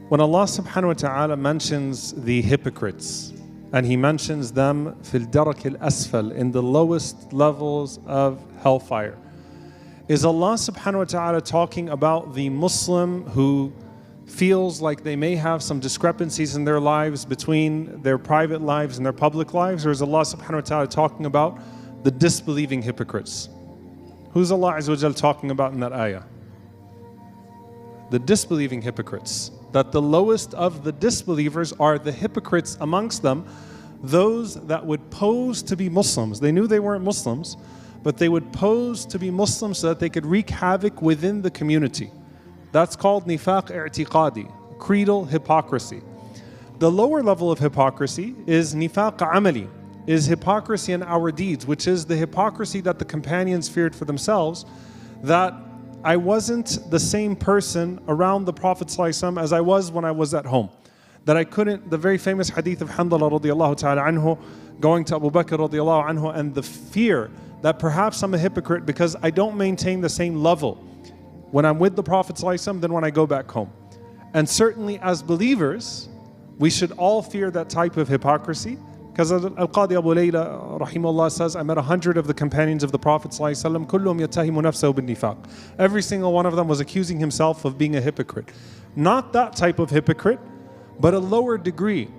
When Allah subhanahu wa ta'ala mentions the hypocrites, and He mentions them fil darak al-asfal, in the lowest levels of hellfire, is Allah subhanahu wa ta'ala talking about the Muslim who feels like they may have some discrepancies in their lives between their private lives and their public lives? Or is Allah subhanahu wa ta'ala talking about the disbelieving hypocrites? Who's Allah Azza wa Jal talking about in that ayah? The disbelieving hypocrites. That the lowest of the disbelievers are the hypocrites amongst them, those that would pose to be Muslims. They knew they weren't Muslims, but they would pose to be Muslims so that they could wreak havoc within the community. That's called nifaq i'tiqadi, creedal hypocrisy. The lower level of hypocrisy is nifaq amali, is hypocrisy in our deeds, which is the hypocrisy that the companions feared for themselves, that I wasn't the same person around the Prophet ﷺ as I was when I was at home. That I couldn't, the very famous hadith of Handala radiallahu ta'ala anhu, going to Abu Bakr radiallahu anhu, and the fear that perhaps I'm a hypocrite because I don't maintain the same level when I'm with the Prophet ﷺ than when I go back home. And certainly as believers, we should all fear that type of hypocrisy. Because Al-Qadi Abu Layla rahimahullah says, I met 100 of the companions of the Prophet ﷺ, كُلُّهُمْ يَتَّهِمُ نَفْسَهُ بِالنِّفَاقِ. Every single one of them was accusing himself of being a hypocrite. Not that type of hypocrite, but a lower degree.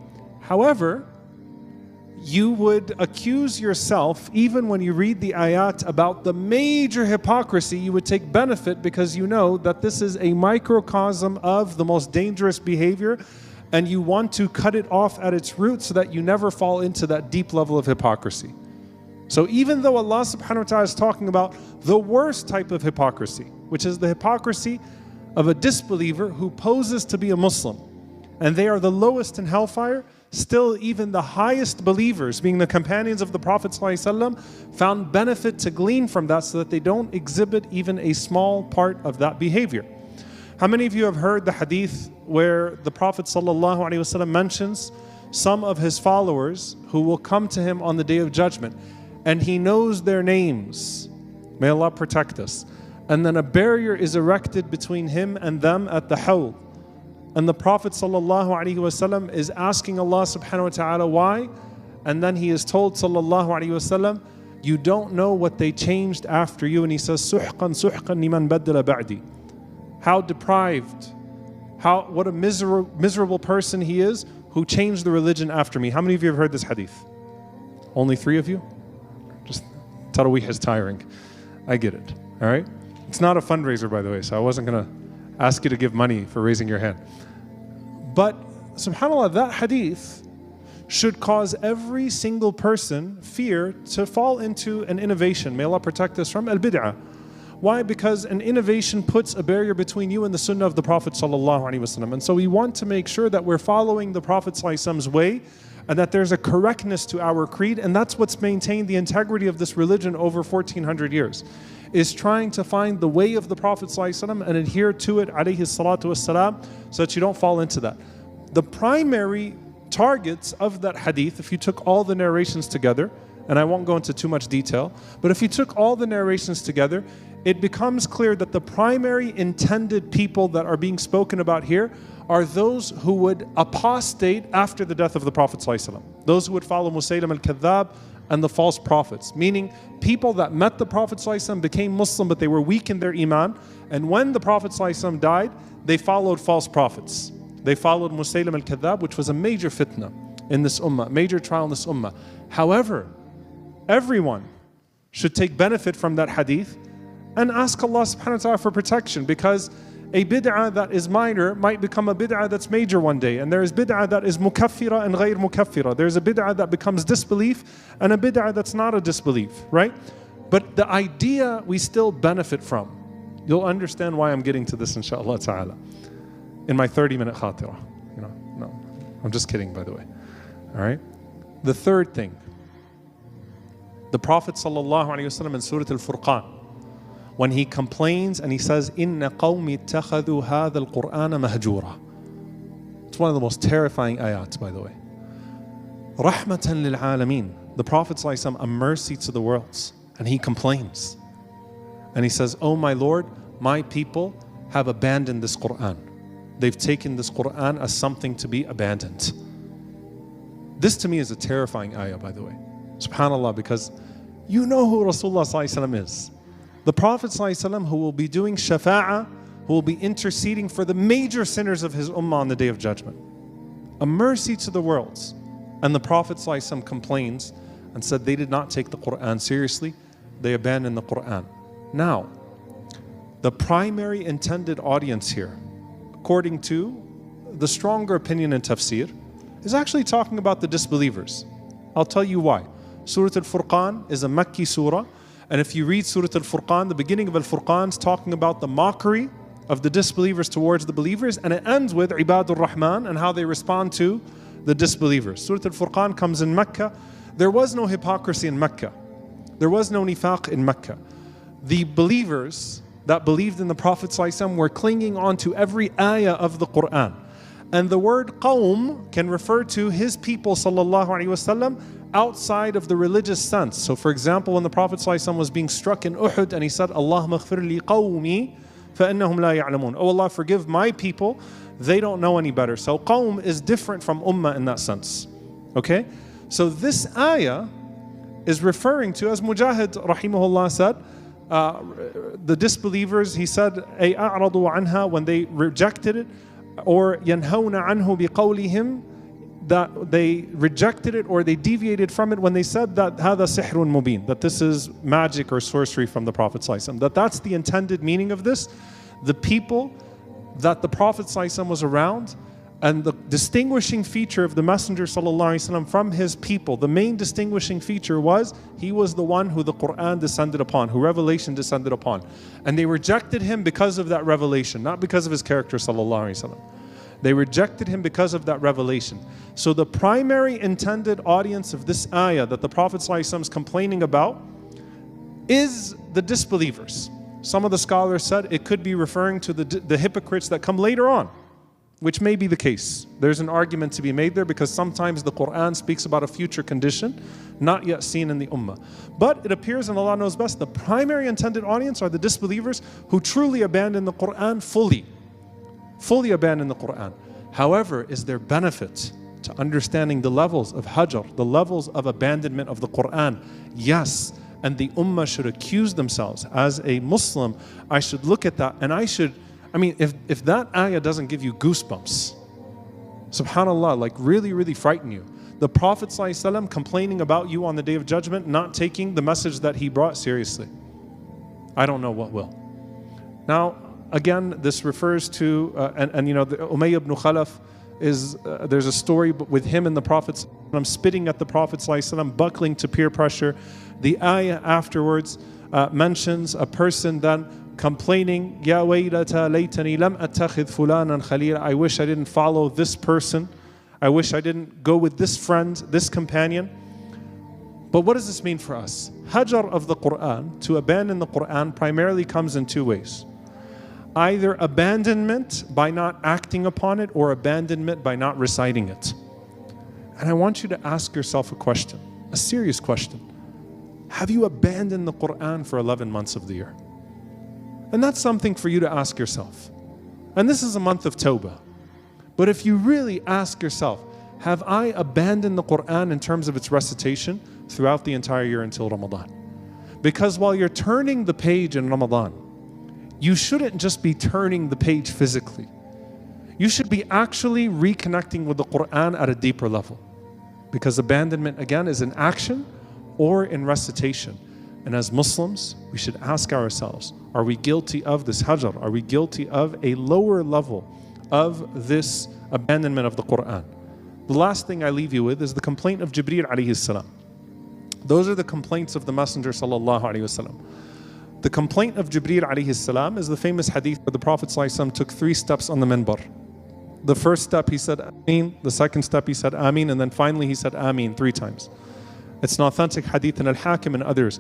However, you would accuse yourself, even when you read the ayat about the major hypocrisy, you would take benefit because you know that this is a microcosm of the most dangerous behavior, and you want to cut it off at its root so that you never fall into that deep level of hypocrisy. So even though Allah subhanahu wa ta'ala is talking about the worst type of hypocrisy, which is the hypocrisy of a disbeliever who poses to be a Muslim, and they are the lowest in hellfire, still even the highest believers, being the companions of the Prophet ﷺ, found benefit to glean from that so that they don't exhibit even a small part of that behavior. How many of you have heard the hadith where the Prophet ﷺ mentions some of his followers who will come to him on the Day of Judgment, and he knows their names? May Allah protect us. And then a barrier is erected between him and them at the Hawd. And the Prophet ﷺ is asking Allah subhanahu wa ta'ala why, and then he is told ﷺ, you don't know what they changed after you. And he says, Suhqan suhqan liman baddala ba'di. How deprived, what a miserable person he is who changed the religion after me. How many of you have heard this hadith? Only 3 of you? Just Tarawih is tiring. I get it, all right? It's not a fundraiser, by the way, so I wasn't going to ask you to give money for raising your hand. But subhanAllah, that hadith should cause every single person fear to fall into an innovation. May Allah protect us from al-bid'ah. Why? Because an innovation puts a barrier between you and the sunnah of the Prophet ﷺ. And so we want to make sure that we're following the Prophet ﷺ's way, and that there's a correctness to our creed, and that's what's maintained the integrity of this religion over 1400 years, is trying to find the way of the Prophet ﷺ and adhere to it, alayhi salatu wassalam, so that you don't fall into that. The primary targets of that hadith, if you took all the narrations together, and I won't go into too much detail, but if you took all the narrations together, it becomes clear that the primary intended people that are being spoken about here are those who would apostate after the death of the Prophet ﷺ. Those who would follow Musaylim al-Kadhab and the false prophets. Meaning, people that met the Prophet ﷺ, became Muslim, but they were weak in their Iman. And when the Prophet ﷺ died, they followed false prophets. They followed Musaylim al-Kadhab, which was a major fitna in this ummah, major trial in this ummah. However, everyone should take benefit from that hadith and ask Allah subhanahu wa ta'ala for protection, because a bid'ah that is minor might become a bid'ah that's major one day. And there is bid'ah that is mukaffira and ghayr mukaffira. There's a bid'ah that becomes disbelief and a bid'ah that's not a disbelief, right? But the idea we still benefit from. You'll understand why I'm getting to this inshaAllah ta'ala in my 30-minute khatira. No, I'm just kidding, by the way. All right? The third thing, the Prophet ﷺ in Surah Al-Furqan, when he complains and he says, "Inna qawmi ittakhadhu hadha al-Qur'ana mahjura." It's one of the most terrifying ayats, by the way. Rahmatan lil alameen. The Prophet ﷺ, a mercy to the worlds, and he complains. And he says, "Oh my Lord, my people have abandoned this Qur'an. they've taken this Quran as something to be abandoned. This to me is a terrifying ayah, by the way. SubhanAllah, because you know who Rasulullah ﷺ is. The Prophet ﷺ, who will be doing shafa'ah, who will be interceding for the major sinners of his ummah on the Day of Judgment. A mercy to the worlds. And the Prophet ﷺ complains and said they did not take the Quran seriously. They abandoned the Quran. Now, the primary intended audience here, according to the stronger opinion in tafsir, is actually talking about the disbelievers. I'll tell you why. Surah Al-Furqan is a Makki surah, and if you read Surah Al-Furqan, the beginning of Al-Furqan is talking about the mockery of the disbelievers towards the believers, and it ends with Ibadur Rahman and how they respond to the disbelievers. Surah Al-Furqan comes in Mecca. There was no hypocrisy in Mecca. There was no nifaq in Mecca. The believers that believed in the Prophet ﷺ were clinging on to every ayah of the Quran. And the word qawm can refer to his people sallallahu alaihi wasallam outside of the religious sense. So for example, when the Prophet ﷺ was being struck in Uhud and he said, Allahumma ighfir li qawmi فَإِنَّهُمْ لَا يَعْلَمُونَ. Oh Allah, forgive my people, they don't know any better. So qawm is different from ummah in that sense. Okay? So this ayah is referring to, as Mujahid rahimahullah said, the disbelievers, he said, أَيْ أَعْرَضُوا عَنْهَا, when they rejected it, or يَنْهَوْنَ عَنْهُ بِقَوْلِهِمْ, that they rejected it or they deviated from it when they said that هَذَا سِحْرٌ مُبِينٌ, that this is magic or sorcery from the Prophet ﷺ. That's the intended meaning of this. The people that the Prophet ﷺ was around, and the distinguishing feature of the Messenger ﷺ from his people, the main distinguishing feature was he was the one who the Quran descended upon, who revelation descended upon. And they rejected him because of that revelation, not because of his character ﷺ. They rejected him because of that revelation. So the primary intended audience of this ayah that the Prophet ﷺ is complaining about is the disbelievers. Some of the scholars said it could be referring to the hypocrites that come later on, which may be the case. There's an argument to be made there because sometimes the Quran speaks about a future condition not yet seen in the ummah. But it appears, and Allah knows best, the primary intended audience are the disbelievers who truly abandon the Quran fully abandon the Quran. However, is there benefit to understanding the levels of hajr, the levels of abandonment of the Quran? Yes. And the ummah should accuse themselves. As a Muslim, I should look at that and if that ayah doesn't give you goosebumps, subhanAllah, like really, really frighten you. The Prophet ﷺ complaining about you on the Day of Judgment, not taking the message that he brought seriously. I don't know what will. Now, again, this refers to, the Umayyah ibn Khalaf is, there's a story with him and the Prophet ﷺ spitting at the Prophet ﷺ, buckling to peer pressure. The ayah afterwards mentions a person then complaining, Ya waylata laytani lam attakhidh fulanan khalila. I wish I didn't follow this person. I wish I didn't go with this friend, this companion. But what does this mean for us? Hajar of the Quran, to abandon the Quran, primarily comes in two ways. Either abandonment by not acting upon it, or abandonment by not reciting it. And I want you to ask yourself a question, a serious question. Have you abandoned the Quran for 11 months of the year? And that's something for you to ask yourself. And this is a month of Tawbah. But if you really ask yourself, have I abandoned the Quran in terms of its recitation throughout the entire year until Ramadan? Because while you're turning the page in Ramadan, you shouldn't just be turning the page physically. You should be actually reconnecting with the Quran at a deeper level. Because abandonment, again, is in action or in recitation. And as Muslims, we should ask ourselves, are we guilty of this hajar? Are we guilty of a lower level of this abandonment of the Quran? The last thing I leave you with is the complaint of Jibreel alayhi salam. Those are the complaints of the Messenger sallallahu alayhi wasallam. The complaint of Jibreel alayhi salam is the famous hadith where the Prophet sallallahu alayhi wasallam took 3 steps on the minbar. The first step he said Ameen, the second step he said Ameen, and then finally he said Ameen 3 times. It's an authentic hadith in Al-Hakim and others.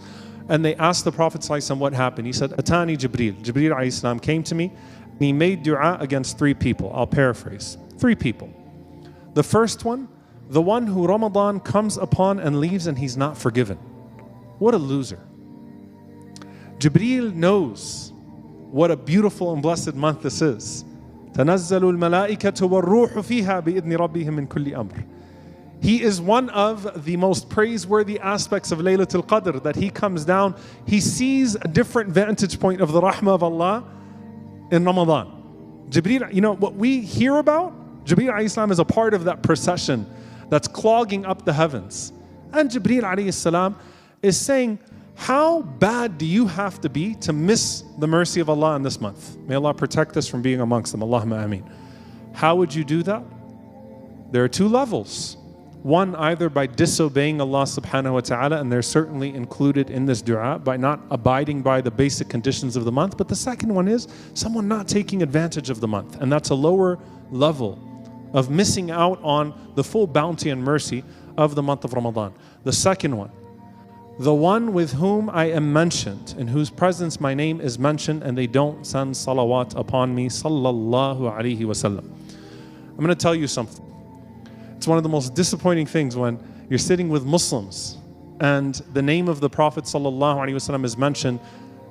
And they asked the Prophet ﷺ what happened. He said, Atani Jibreel. Jibreel alayhi salam came to me and he made dua against 3 people. I'll paraphrase. 3 people. The first one, the one who Ramadan comes upon and leaves and he's not forgiven. What a loser. Jibreel knows what a beautiful and blessed month this is. تنزل الملائكة والروح فيها بإذن ربهم من كل أمر. He is one of the most praiseworthy aspects of Laylatul Qadr, that he comes down, he sees a different vantage point of the rahmah of Allah in Ramadan. Jibreel, you know what we hear about? Jibreel alayhi salam is a part of that procession that's clogging up the heavens. And Jibreel alayhi salam is saying, how bad do you have to be to miss the mercy of Allah in this month? May Allah protect us from being amongst them. Allahumma ameen. How would you do that? There are two levels. One, either by disobeying Allah subhanahu wa ta'ala, and they're certainly included in this dua, by not abiding by the basic conditions of the month. But the second one is someone not taking advantage of the month. And that's a lower level of missing out on the full bounty and mercy of the month of Ramadan. The second one, the one with whom I am mentioned, in whose presence my name is mentioned, and they don't send salawat upon me, sallallahu alaihi wasallam. I'm going to tell you something. It's one of the most disappointing things when you're sitting with Muslims and the name of the Prophet sallallahu alaihi wasallam is mentioned,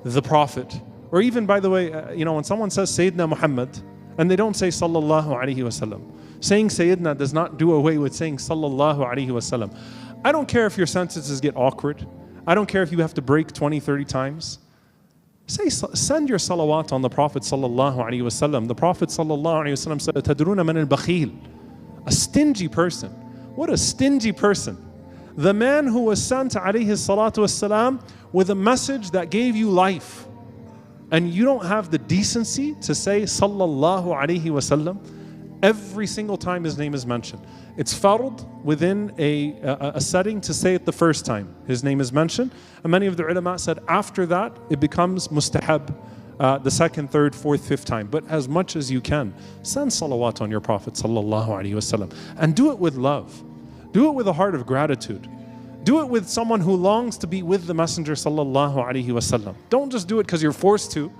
the Prophet. Or even, by the way, when someone says Sayyidina Muhammad and they don't say sallallahu alaihi wasallam. Saying Sayyidina does not do away with saying sallallahu alaihi wasallam. I don't care if your sentences get awkward. I don't care if you have to break 20, 30 times. Send your salawat on the Prophet sallallahu alaihi wasallam. The Prophet sallallahu alaihi wasallam said, "Tadruna man al-bakhil." A stingy person. What a stingy person. The man who was sent alayhi salatu wassalam with a message that gave you life. And you don't have the decency to say sallallahu alayhi wasallam every single time his name is mentioned. It's fard within a setting to say it the first time his name is mentioned. And many of the ulama said after that it becomes mustahab. The second, third, fourth, fifth time. But as much as you can, send salawat on your Prophet sallallahu alaihi wasallam, and do it with love. Do it with a heart of gratitude. Do it with someone who longs to be with the Messenger sallallahu alaihi wasallam. Don't just do it because you're forced to.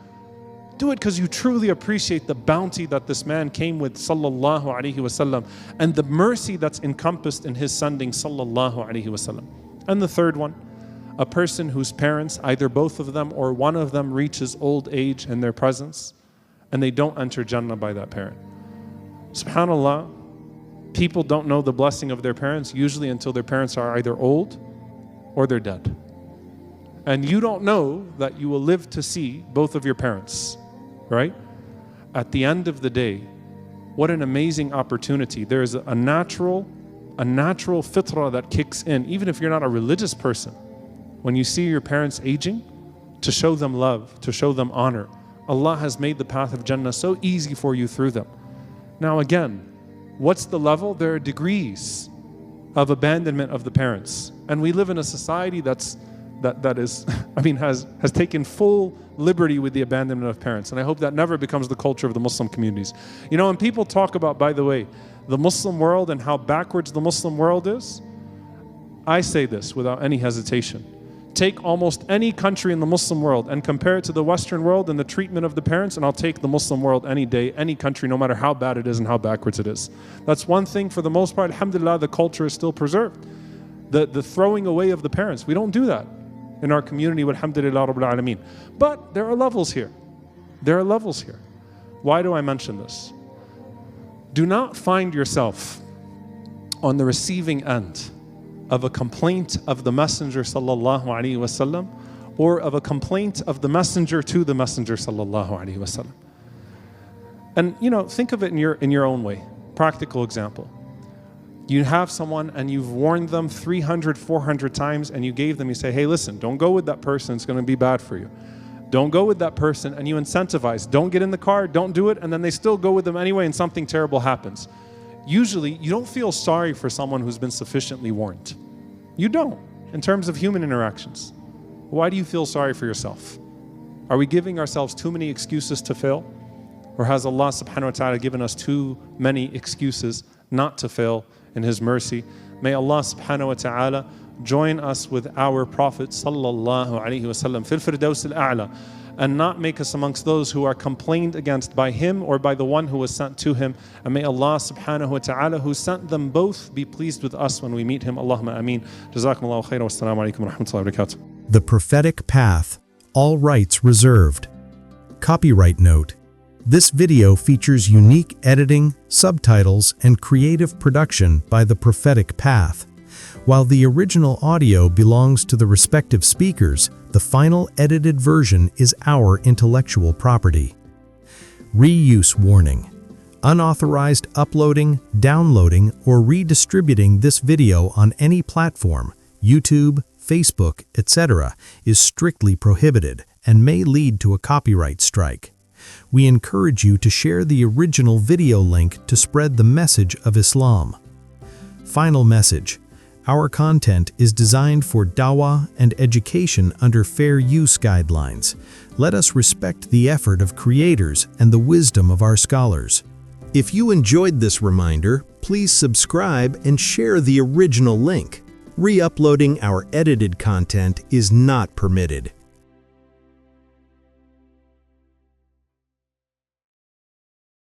Do it because you truly appreciate the bounty that this man came with sallallahu alaihi wasallam, and the mercy that's encompassed in his sending sallallahu alaihi wasallam. And the third one, a person whose parents, either both of them or one of them, reaches old age in their presence and they don't enter Jannah by that parent. SubhanAllah, people don't know the blessing of their parents usually until their parents are either old or they're dead. And you don't know that you will live to see both of your parents, right? At the end of the day, what an amazing opportunity. There is a natural fitrah that kicks in, even if you're not a religious person. When you see your parents aging, to show them love, to show them honor. Allah has made the path of Jannah so easy for you through them. Now again, what's the level? There are degrees of abandonment of the parents. And we live in a society that has taken full liberty with the abandonment of parents. And I hope that never becomes the culture of the Muslim communities. When people talk about, by the way, the Muslim world and how backwards the Muslim world is, I say this without any hesitation. Take almost any country in the Muslim world and compare it to the Western world and the treatment of the parents, and I'll take the Muslim world any day, any country, no matter how bad it is and how backwards it is. That's one thing. For the most part, alhamdulillah, the culture is still preserved. The throwing away of the parents, we don't do that in our community, alhamdulillah rabbil alameen. But there are levels here. There are levels here. Why do I mention this? Do not find yourself on the receiving end of a complaint of the Messenger sallallahu alaihi wasallam, or of a complaint of the Messenger to the Messenger sallallahu alaihi wasallam. And think of it in your own way. Practical example. You have someone and you've warned them 300, 400 times, and you say, hey, listen, don't go with that person, it's going to be bad for you. Don't go with that person, and you incentivize, don't get in the car, don't do it, and then they still go with them anyway and something terrible happens. Usually, you don't feel sorry for someone who's been sufficiently warned. You don't, in terms of human interactions. Why do you feel sorry for yourself? Are we giving ourselves too many excuses to fail? Or has Allah subhanahu wa ta'ala given us too many excuses not to fail in His mercy? May Allah subhanahu wa ta'ala join us with our Prophet sallallahu alaihi wasallam fil firdaus al-a'la, and not make us amongst those who are complained against by him or by the one who was sent to him. And may Allah subhanahu wa ta'ala, who sent them both, be pleased with us when we meet him. Allahumma ameen. Jazakumullahu khairan. Wassalamu alaikum wa rahmatullahi wa barakatuh. The Prophetic Path. All rights reserved. Copyright note. This video features unique editing, subtitles, and creative production by the Prophetic Path. While the original audio belongs to the respective speakers, the final edited version is our intellectual property. Reuse warning. Unauthorized uploading, downloading, or redistributing this video on any platform, YouTube, Facebook, etc., is strictly prohibited and may lead to a copyright strike. We encourage you to share the original video link to spread the message of Islam. Final message. Our content is designed for dawah and education under fair use guidelines. Let us respect the effort of creators and the wisdom of our scholars. If you enjoyed this reminder, please subscribe and share the original link. Re-uploading our edited content is not permitted.